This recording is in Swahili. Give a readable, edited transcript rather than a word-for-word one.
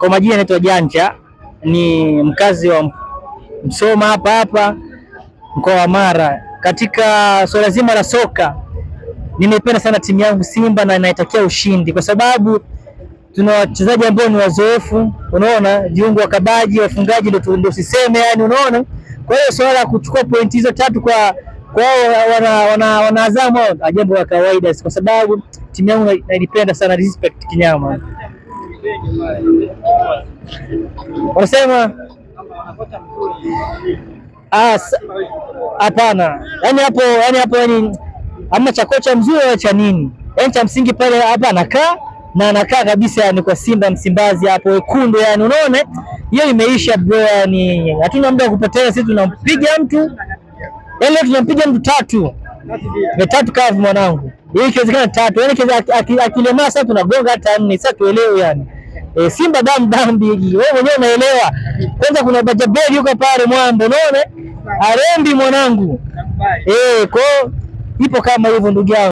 Kwa majina naitwa Janja, ni mkazi wa Msoma hapa mkoa wa Mara. Katika swala zima la soka, nimependa sana timu yangu Simba na naitakia ushindi kwa sababu tuna wachezaji ambao ni wazoefu, unaona, viungo wakabaji, wafungaji ndio siseme, yani unaona. Kwa hiyo swala la kuchukua pointi hizo 3 kwa wana Azamu, jambo la kawaida kwa sababu timu yangu naipenda sana. Respect kinyama. Wanasema hapana, yani hapo hamna cha kocha mzuri wala cha nini, yani cha msingi pale hapa anakaa kabisa, yani kwa Simba Msimbazi hapo wekundu, yani unaona hiyo imeisha bro, yani hatuna muda wa kupoteza. Sisi tunampiga mtu, yani tunampiga mtu 3 kavu mwanangu, hii ikiwezekana 3, yani akilemaa sasa tunagonga hata 4. Sasa tuelewe yani Simba damu bigi, wewe mwenyewe unaelewa. Kwanza kuna Bajabeli yuko pale Mwambo, unaona arembi mwanangu, kwa ipo kama hivyo ndugu yangu.